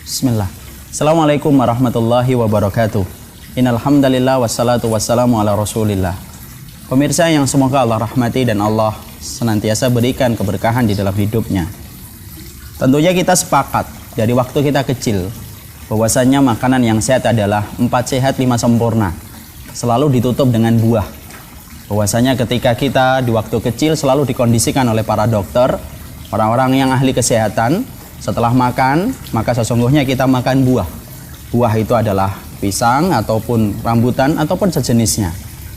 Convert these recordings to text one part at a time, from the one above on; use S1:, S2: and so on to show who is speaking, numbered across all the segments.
S1: Bismillah. Assalamualaikum warahmatullahi wabarakatuh. Innal hamdalillah wassalatu wassalamu ala Rasulillah. Pemirsa yang semoga Allah rahmati dan Allah senantiasa berikan keberkahan di dalam hidupnya. Tentunya kita sepakat dari waktu kita kecil bahwasanya makanan yang sehat adalah 4 sehat 5 sempurna. Selalu ditutup dengan buah. Bahwasanya ketika kita di waktu kecil selalu dikondisikan oleh para dokter, orang-orang yang ahli kesehatan, setelah makan maka sesungguhnya kita makan buah. Buah itu adalah pisang ataupun rambutan ataupun sejenisnya.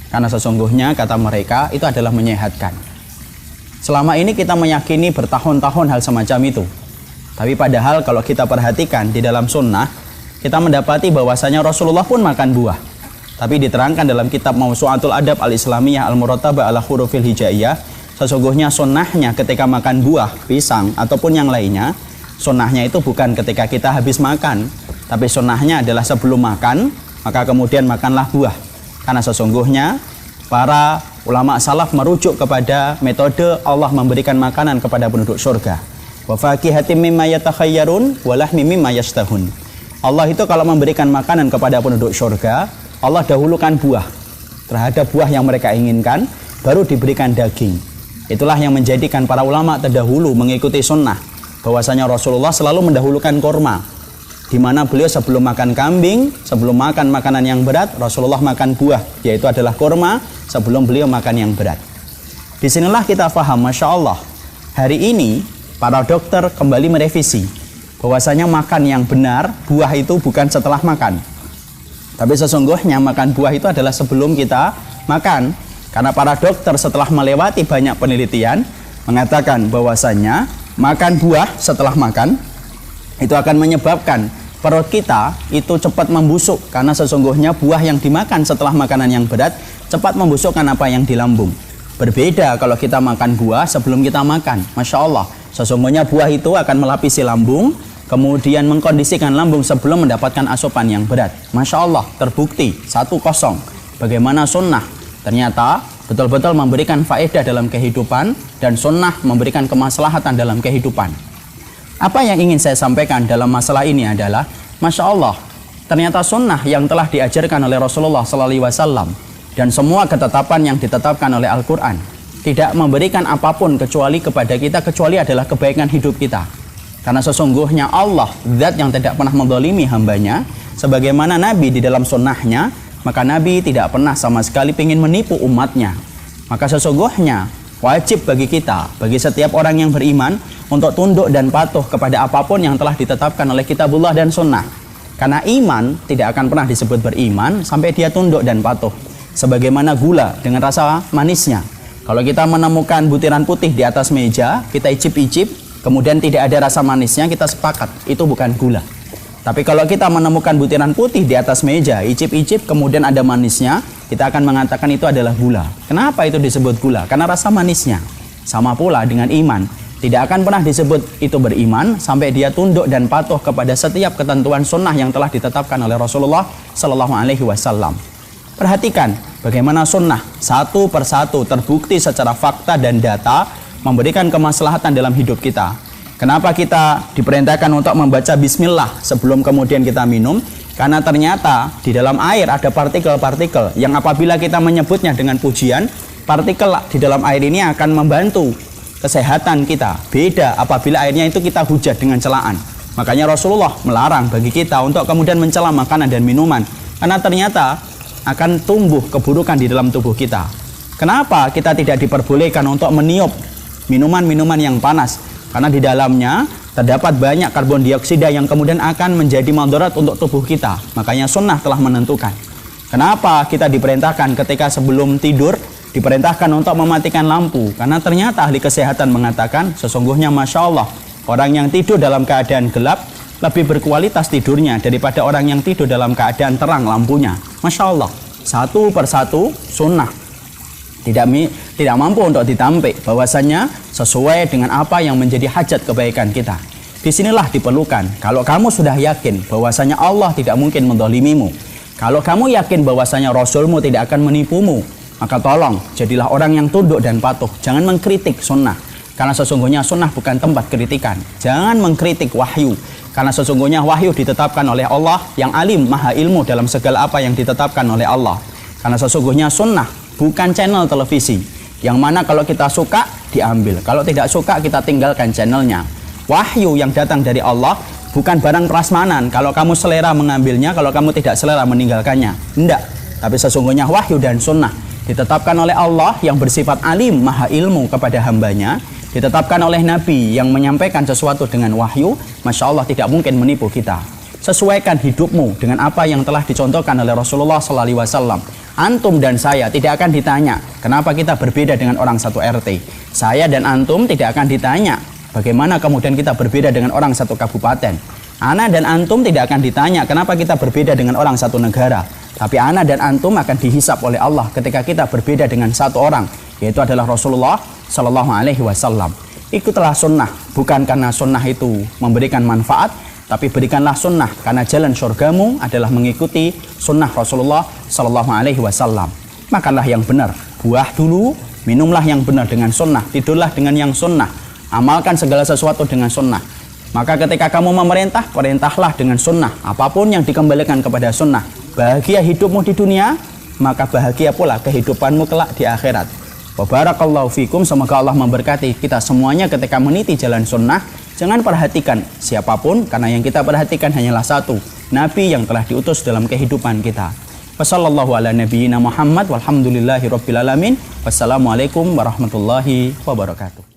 S1: Karena sesungguhnya kata mereka itu adalah menyehatkan. Selama ini kita meyakini bertahun-tahun hal semacam itu. Tapi padahal kalau kita perhatikan di dalam sunnah, kita mendapati bahwasanya Rasulullah pun makan buah. Tapi diterangkan dalam kitab Mawsu'atul Adab Al-Islamiyah Al-Murattabah ala Hurufil Hijaiyah, sesungguhnya sunnahnya ketika makan buah, pisang ataupun yang lainnya, sunnahnya itu bukan ketika kita habis makan, tapi sunnahnya adalah sebelum makan, maka kemudian makanlah buah. Karena sesungguhnya para ulama salaf merujuk kepada metode Allah memberikan makanan kepada penduduk surga. Wa fakihatin mimma yatakhayyarun wa lahmi mimma yashtahun. Allah itu kalau memberikan makanan kepada penduduk surga, Allah dahulukan buah. Terhadap buah yang mereka inginkan, baru diberikan daging. Itulah yang menjadikan para ulama terdahulu mengikuti sunnah. Bahwasanya Rasulullah selalu mendahulukan kurma, di mana beliau sebelum makan kambing, sebelum makan makanan yang berat, Rasulullah makan buah, yaitu adalah kurma, sebelum beliau makan yang berat. Disinilah kita faham, Masya Allah, hari ini para dokter kembali merevisi bahwasanya makan yang benar, buah itu bukan setelah makan, tapi sesungguhnya makan buah itu adalah sebelum kita makan. Karena para dokter setelah melewati banyak penelitian mengatakan bahwasanya makan buah setelah makan itu akan menyebabkan perut kita itu cepat membusuk, karena sesungguhnya buah yang dimakan setelah makanan yang berat cepat membusukkan apa yang di lambung. Berbeda kalau kita makan buah sebelum kita makan. Masya Allah, sesungguhnya buah itu akan melapisi lambung, kemudian mengkondisikan lambung sebelum mendapatkan asupan yang berat. Masya Allah, terbukti 1-0 bagaimana sunnah ternyata betul-betul memberikan faedah dalam kehidupan, dan sunnah memberikan kemaslahatan dalam kehidupan. Apa yang ingin saya sampaikan dalam masalah ini adalah, Masya Allah, ternyata sunnah yang telah diajarkan oleh Rasulullah SAW dan semua ketetapan yang ditetapkan oleh Al-Quran tidak memberikan apapun kecuali kepada kita, kecuali adalah kebaikan hidup kita. Karena sesungguhnya Allah, zat yang tidak pernah menzalimi hambanya, sebagaimana Nabi di dalam sunnahnya, maka Nabi tidak pernah sama sekali ingin menipu umatnya. Maka sesungguhnya wajib bagi kita, bagi setiap orang yang beriman, untuk tunduk dan patuh kepada apapun yang telah ditetapkan oleh kitabullah dan sunnah. Karena iman tidak akan pernah disebut beriman sampai dia tunduk dan patuh. Sebagaimana gula dengan rasa manisnya, kalau kita menemukan butiran putih di atas meja, kita icip-icip, kemudian tidak ada rasa manisnya, kita sepakat itu bukan gula. Tapi kalau kita menemukan butiran putih di atas meja, icip-icip, kemudian ada manisnya, kita akan mengatakan itu adalah gula. Kenapa itu disebut gula? Karena rasa manisnya. Sama pula dengan iman. Tidak akan pernah disebut itu beriman sampai dia tunduk dan patuh kepada setiap ketentuan sunnah yang telah ditetapkan oleh Rasulullah SAW. Perhatikan bagaimana sunnah satu persatu terbukti secara fakta dan data memberikan kemaslahatan dalam hidup kita. Kenapa kita diperintahkan untuk membaca bismillah sebelum kemudian kita minum? Karena ternyata di dalam air ada partikel-partikel yang apabila kita menyebutnya dengan pujian, partikel di dalam air ini akan membantu kesehatan kita. Beda apabila airnya itu kita hujat dengan celaan. Makanya Rasulullah melarang bagi kita untuk kemudian mencela makanan dan minuman, karena ternyata akan tumbuh keburukan di dalam tubuh kita. Kenapa kita tidak diperbolehkan untuk meniup minuman-minuman yang panas? Karena di dalamnya terdapat banyak karbon dioksida yang kemudian akan menjadi mudarat untuk tubuh kita. Makanya sunnah telah menentukan. Kenapa kita diperintahkan ketika sebelum tidur diperintahkan untuk mematikan lampu? Karena ternyata ahli kesehatan mengatakan sesungguhnya Masya Allah, orang yang tidur dalam keadaan gelap lebih berkualitas tidurnya daripada orang yang tidur dalam keadaan terang lampunya. Masya Allah, satu persatu sunnah tidak mampu untuk ditampik bahwasanya sesuai dengan apa yang menjadi hajat kebaikan kita. Disinilah diperlukan, kalau kamu sudah yakin bahwasanya Allah tidak mungkin menzalimimu, kalau kamu yakin bahwasanya Rasulmu tidak akan menipumu, maka tolong jadilah orang yang tunduk dan patuh. Jangan mengkritik sunnah, Karena sesungguhnya sunnah bukan tempat kritikan. Jangan mengkritik wahyu. Karena sesungguhnya wahyu ditetapkan oleh Allah yang alim, maha ilmu dalam segala apa yang ditetapkan oleh Allah. Karena sesungguhnya sunnah bukan channel televisi, yang mana kalau kita suka diambil, kalau tidak suka kita tinggalkan channelnya. Wahyu yang datang dari Allah bukan barang prasmanan, kalau kamu selera mengambilnya, kalau kamu tidak selera meninggalkannya. Tidak. Tapi sesungguhnya wahyu dan sunnah ditetapkan oleh Allah yang bersifat alim, maha ilmu kepada hambanya, ditetapkan oleh Nabi yang menyampaikan sesuatu dengan wahyu. Masya Allah, tidak mungkin menipu kita. Sesuaikan hidupmu dengan apa yang telah dicontohkan oleh Rasulullah SAW. Antum dan saya tidak akan ditanya kenapa kita berbeda dengan orang satu RT. Saya dan antum tidak akan ditanya bagaimana kemudian kita berbeda dengan orang satu kabupaten. Ana dan antum tidak akan ditanya kenapa kita berbeda dengan orang satu negara. Tapi ana dan antum akan dihisap oleh Allah ketika kita berbeda dengan satu orang, yaitu adalah Rasulullah Sallallahu Alaihi Wasallam. Ikutlah sunnah, bukan karena sunnah itu memberikan manfaat, tapi berikanlah sunnah karena jalan surgamu adalah mengikuti sunnah Rasulullah Sallallahu Alaihi Wasallam. Makanlah yang benar, buah dulu, minumlah yang benar dengan sunnah, tidurlah dengan yang sunnah, amalkan segala sesuatu dengan sunnah. Maka ketika kamu memerintah, perintahlah dengan sunnah. Apapun yang dikembalikan kepada sunnah. Bahagia hidupmu di dunia, maka bahagia pula kehidupanmu kelak di akhirat. Wa barakallahu fikum. Semoga Allah memberkati kita semuanya ketika meniti jalan sunnah. Jangan perhatikan siapapun, karena yang kita perhatikan hanyalah satu, Nabi yang telah diutus dalam kehidupan kita. Wassallallahu ala nabiyyina Muhammad walhamdulillahi rabbil alamin. Wassalamualaikum warahmatullahi wabarakatuh.